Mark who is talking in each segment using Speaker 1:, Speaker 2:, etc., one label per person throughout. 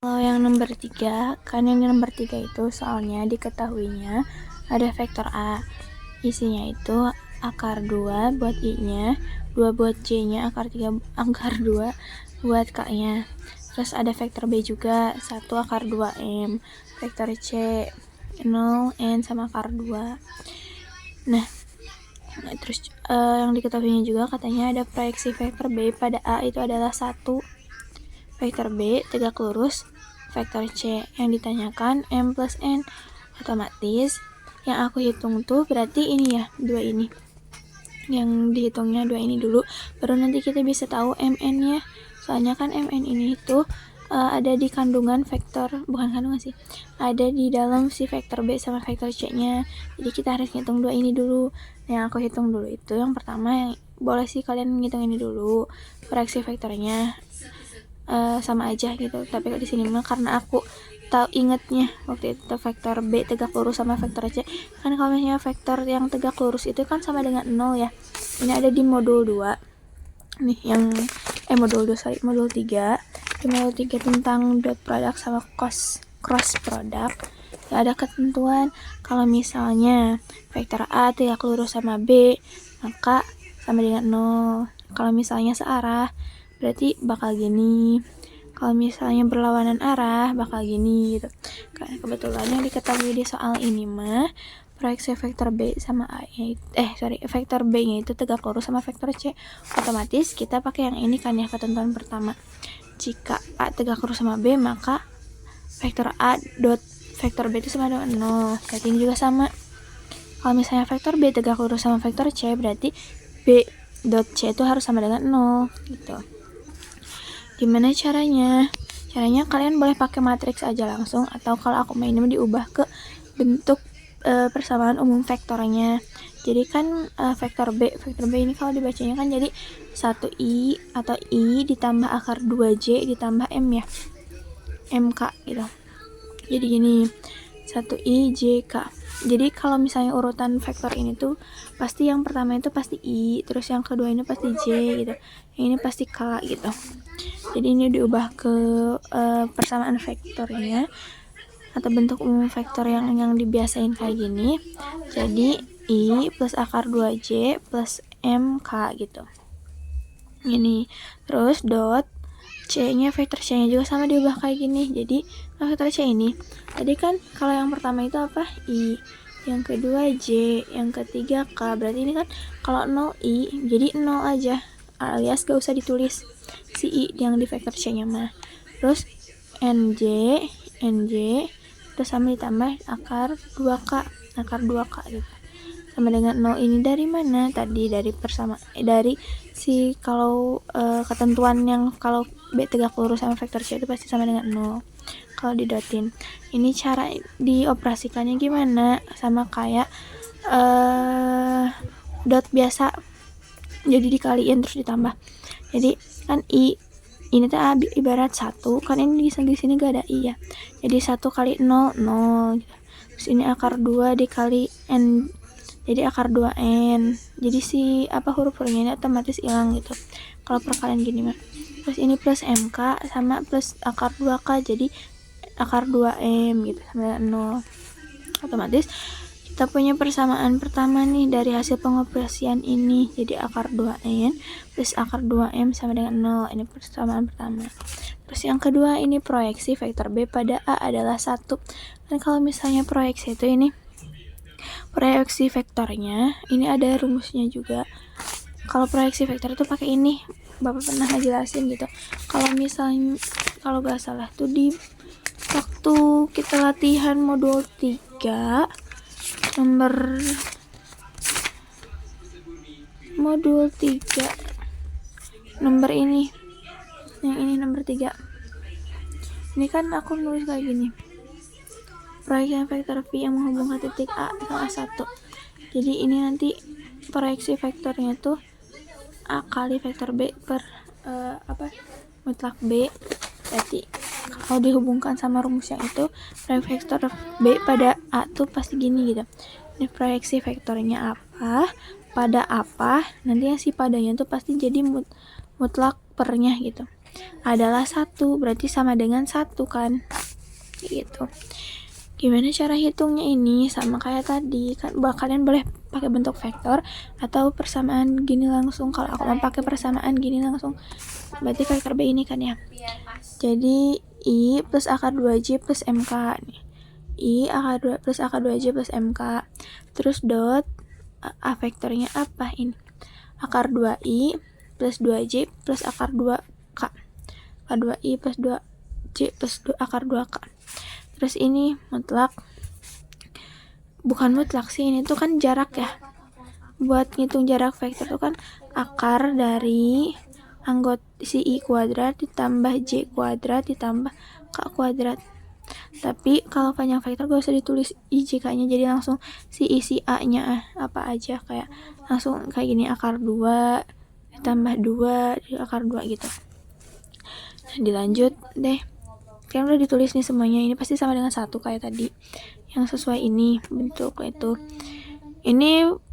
Speaker 1: Kalau yang nomor 3, kan yang nomor 3 itu soalnya diketahuinya ada vektor A. Isinya itu akar 2 buat I-nya, 2 buat J-nya, akar 2 buat K-nya. Terus ada vektor B juga, 1 akar 2M, vektor C 0N sama akar 2. Nah, terus yang diketahuinya juga katanya ada proyeksi vektor B pada A itu adalah 1 vektor B tegak lurus vektor C. Yang ditanyakan M plus N. Otomatis yang aku hitung tuh berarti ini ya, 2 ini. Yang dihitungnya 2 ini dulu, baru nanti kita bisa tahu MN nya. Soalnya kan MN ini tuh ada di kandungan vektor, bukan kandungan sih, ada di dalam si vektor B sama vektor C nya. Jadi kita harus hitung 2 ini dulu. Yang aku hitung dulu itu yang pertama, yang boleh sih kalian ngitung ini dulu, proyeksi vektornya sama aja gitu. Tapi di sini mah karena aku tahu ingetnya waktu itu vektor B tegak lurus sama vektor C, kan kalau misalnya vektor yang tegak lurus itu kan sama dengan 0 ya. Ini ada di modul 2 nih, yang modul 3. Di modul 3 tentang dot product sama cross product ya, ada ketentuan kalau misalnya vektor A tegak lurus sama B maka sama dengan 0. Kalau misalnya searah berarti bakal gini, kalau misalnya berlawanan arah bakal gini gitu. Kebetulan yang diketahui di soal ini mah proyeksi vektor B sama vektor B nya itu tegak lurus sama vektor C. Otomatis kita pakai yang ini kan ya, ketentuan pertama. Jika A tegak lurus sama B maka vektor A dot vektor B itu sama dengan 0. Berarti ini juga sama. Kalau misalnya vektor B tegak lurus sama vektor C berarti B dot C itu harus sama dengan 0 gitu. Gimana caranya? Caranya kalian boleh pakai matriks aja langsung, atau kalau aku mainnya diubah ke bentuk persamaan umum vektornya. Jadi kan vektor B ini kalau dibacanya kan jadi 1I atau I ditambah akar 2J ditambah M ya, MK gitu. Jadi gini, 1I J K. Jadi kalau misalnya urutan vektor ini tuh pasti yang pertama itu pasti I, terus yang kedua ini pasti J gitu, yang ini pasti K gitu. Jadi ini diubah ke persamaan vektornya atau bentuk umum vektor yang dibiasain kayak gini. Jadi I plus akar 2J plus MK gitu. Ini terus dot C-nya, vektor C-nya juga sama diubah kayak gini. Jadi vektor C ini tadi kan kalau yang pertama itu apa? I, yang kedua J, yang ketiga K. Berarti ini kan kalau 0 I jadi 0 aja, alias gak usah ditulis si I yang di vektor C-nya mah. Terus NJ terus sama ditambah akar 2K gitu. Sama dengan 0 ini dari mana? Tadi dari dari si kalau ketentuan yang kalau B tegak lurus sama vektor C itu pasti sama dengan 0 kalau didotin. Ini cara dioperasikannya gimana? Sama kayak dot biasa, jadi dikaliin terus ditambah. Jadi kan I ini tuh ibarat 1, kan ini di sini gak ada I ya, jadi 1 kali 0 0 gitu. Terus ini akar 2 dikali N, jadi akar 2N. Jadi si huruf-hurufnya ini otomatis hilang gitu kalau perkalian gini mah. Terus ini plus MK sama plus akar 2K, jadi akar 2M gitu sama 0. Otomatis kita punya persamaan pertama nih dari hasil pengoperasian ini, jadi akar 2N plus akar 2M sama dengan 0. Ini persamaan pertama. Terus yang kedua ini proyeksi vektor B pada A adalah 1. Dan kalau misalnya proyeksi itu ini, proyeksi vektornya ini ada rumusnya juga. Kalau proyeksi vektor itu pakai ini, Bapak pernah ngejelasin gitu. Kalau misalnya kalau gak salah tuh di waktu kita latihan modul 3 modul 3 nomor ini, yang ini nomor 3 ini kan aku nulis kayak gini, proyeksi vektor V yang menghubungkan titik A sama 1. Jadi ini nanti proyeksi vektornya tuh A kali vektor B per mutlak B. Berarti kalau dihubungkan sama rumus yang itu, proyeksi vektor B pada A tuh pasti gini gitu. Ini proyeksi vektornya apa pada apa, nanti yang si padanya tuh pasti jadi mutlak pernya gitu. adalah 1, berarti sama dengan 1 kan, gitu. Gimana cara hitungnya ini? Sama kayak tadi kan, kalian boleh pakai bentuk vektor atau persamaan gini langsung. Kalau aku mau pakai persamaan gini langsung, berarti vektor B ini kan ya. Jadi I plus akar 2J plus MK nih. I akar 2 plus akar 2J plus MK. Terus dot A vektornya apa ini? Akar 2I plus 2J plus akar 2K. Akar 2I plus 2J plus akar 2K. Terus ini mutlak. Bukan mutlak sih, ini tuh kan jarak ya. Buat ngitung jarak vektor itu kan akar dari anggota si I kuadrat ditambah J kuadrat ditambah K kuadrat. Tapi kalau panjang vektor gak usah ditulis IJK-nya, jadi langsung si I si A-nya apa aja, kayak langsung kayak gini, akar 2 ditambah 2 di akar 2 gitu. Nah, dilanjut deh. Kan udah ditulis nih semuanya, ini pasti sama dengan 1 kayak tadi. Yang sesuai ini bentuk itu. Ini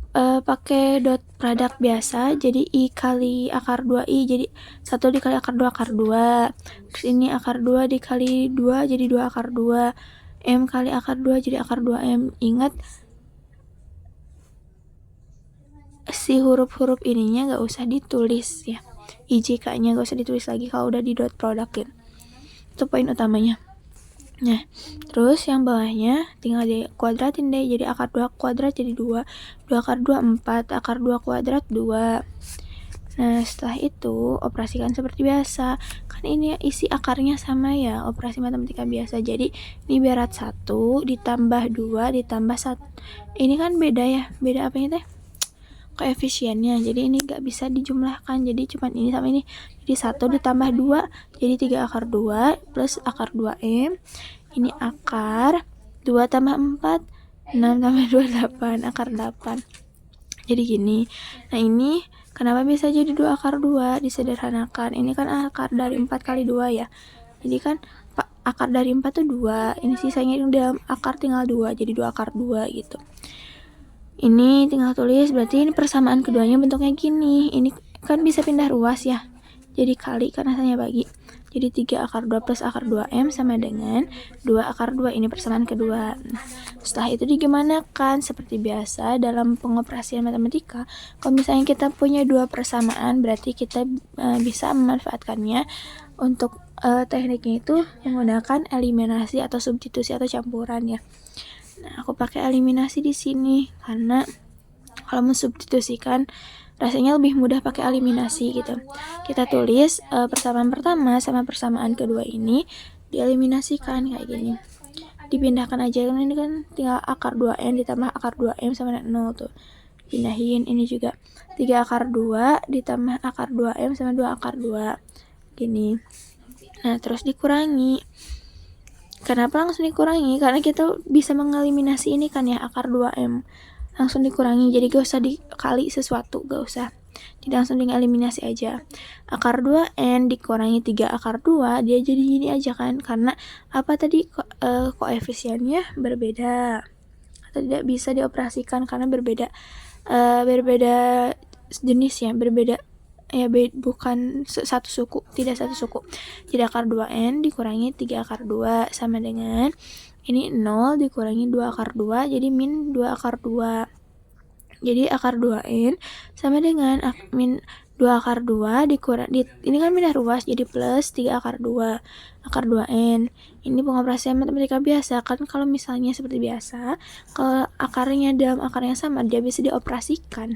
Speaker 1: pakai dot produk biasa, jadi I kali akar 2I jadi 1 dikali akar 2 akar 2. Terus ini akar 2 dikali 2 jadi 2 akar 2. M kali akar 2 jadi akar 2M. Ingat si huruf-huruf ininya gak usah ditulis ya. IJK-nya gak usah ditulis lagi kalau udah di dot produkin. Itu poin utamanya. Nah, terus yang bawahnya tinggal dikuadratin deh, jadi akar 2 kuadrat jadi 2, 2 akar 2 4, akar 2 kuadrat 2. Nah, setelah itu operasikan seperti biasa. Kan ini isi akarnya sama ya, operasi matematika biasa. Jadi ini berat 1 ditambah 2 ditambah 1. Ini kan beda ya, beda apa ini teh? Koefisiennya, jadi ini gak bisa dijumlahkan, jadi cuman ini sama ini, jadi 1 ditambah 2 jadi 3 akar 2 plus akar 2M. Ini akar 2 tambah 4 6 tambah 2 8 akar 8. Jadi gini. Nah, ini kenapa bisa jadi 2 akar 2? Disederhanakan, ini kan akar dari 4 kali 2 ya, jadi kan akar dari 4 tuh 2, ini sisanya di dalam akar tinggal 2, jadi 2 akar 2 gitu. Ini tinggal tulis, berarti ini persamaan keduanya bentuknya gini. Ini kan bisa pindah ruas ya, jadi kali kan asalnya bagi, jadi 3 akar 2 plus akar 2M sama dengan 2 akar 2. Ini persamaan kedua. Setelah itu digimanakan? Seperti biasa dalam pengoperasian matematika, kalau misalnya kita punya dua persamaan, berarti kita bisa memanfaatkannya untuk tekniknya itu menggunakan eliminasi atau substitusi atau campuran ya. Nah, aku pakai eliminasi di sini karena kalau mensubstitusikan rasanya lebih mudah pakai eliminasi gitu. Kita tulis persamaan pertama sama persamaan kedua ini dieliminasikan kayak gini. Dipindahkan aja, kan ini kan tinggal akar 2N ditambah akar 2M sama dengan 0 tuh. Pindahin, ini juga 3 akar 2 ditambah akar 2M sama 2 akar 2. Gini. Nah, terus dikurangi. Kenapa langsung dikurangi? Karena kita bisa mengeliminasi ini kan ya, akar 2M. Langsung dikurangi, jadi gak usah dikali sesuatu, gak usah. Jadi langsung eliminasi aja. Akar 2N dikurangi 3 akar 2, dia jadi gini aja kan. Karena apa tadi, koefisiennya berbeda. Atau tidak bisa dioperasikan karena berbeda jenis ya, berbeda ya, bukan satu suku, tidak satu suku. Jadi akar 2N dikurangi 3 akar 2 sama dengan ini 0 dikurangi 2 akar 2 jadi min 2 akar 2. Jadi akar 2N sama dengan min 2 akar 2 ini kan pindah ruas jadi plus 3 akar 2 akar 2N. Ini pengoperasian matematika biasa kan. Kalau misalnya seperti biasa, kalau akarnya dalam akar yang sama, dia bisa dioperasikan.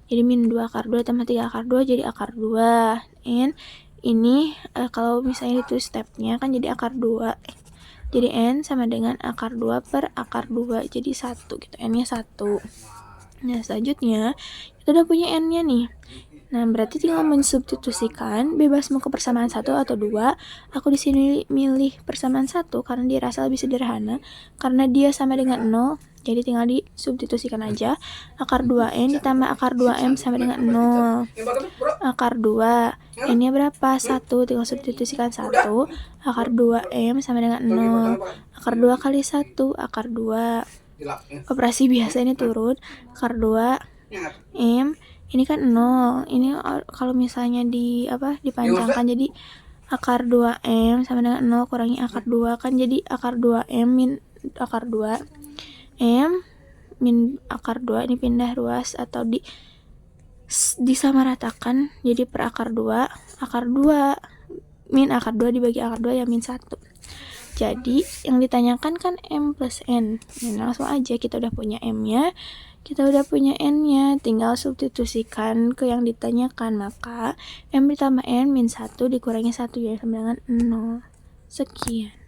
Speaker 1: Jadi min 2 akar 2 tambah 3 akar 2 jadi akar 2. N ini kalau misalnya ditulis stepnya kan jadi akar 2. Jadi N sama dengan akar 2 per akar 2 jadi 1 gitu. N-nya 1. Nah, selanjutnya kita udah punya N-nya nih. Nah, berarti tinggal mensubstitusikan, bebas mau ke persamaan 1 atau 2. Aku di sini milih persamaan 1 karena dia rasa lebih sederhana. Karena dia sama dengan 0, jadi tinggal disubstitusikan aja. Akar 2N ditambah akar 2M sama dengan 0. Akar 2, N-nya berapa? 1, tinggal substitusikan 1. Akar 2M sama dengan 0. Akar 2 kali 1, akar 2. Operasi biasa ini turun. Akar 2, M. Ini kan 0. Ini kalau misalnya dipanjangkan jadi akar 2M sama dengan 0 kurangi akar 2, kan jadi akar 2M min akar 2 M min akar 2 ini pindah ruas atau disamaratakan jadi per akar 2 min akar 2 dibagi akar 2 ya min 1. Jadi yang ditanyakan kan M plus N. Nah, langsung aja kita udah punya M nya, kita udah punya N nya, tinggal substitusikan ke yang ditanyakan. Maka M ditambah N min 1 dikurangi 1 ya sama dengan 0. Sekian.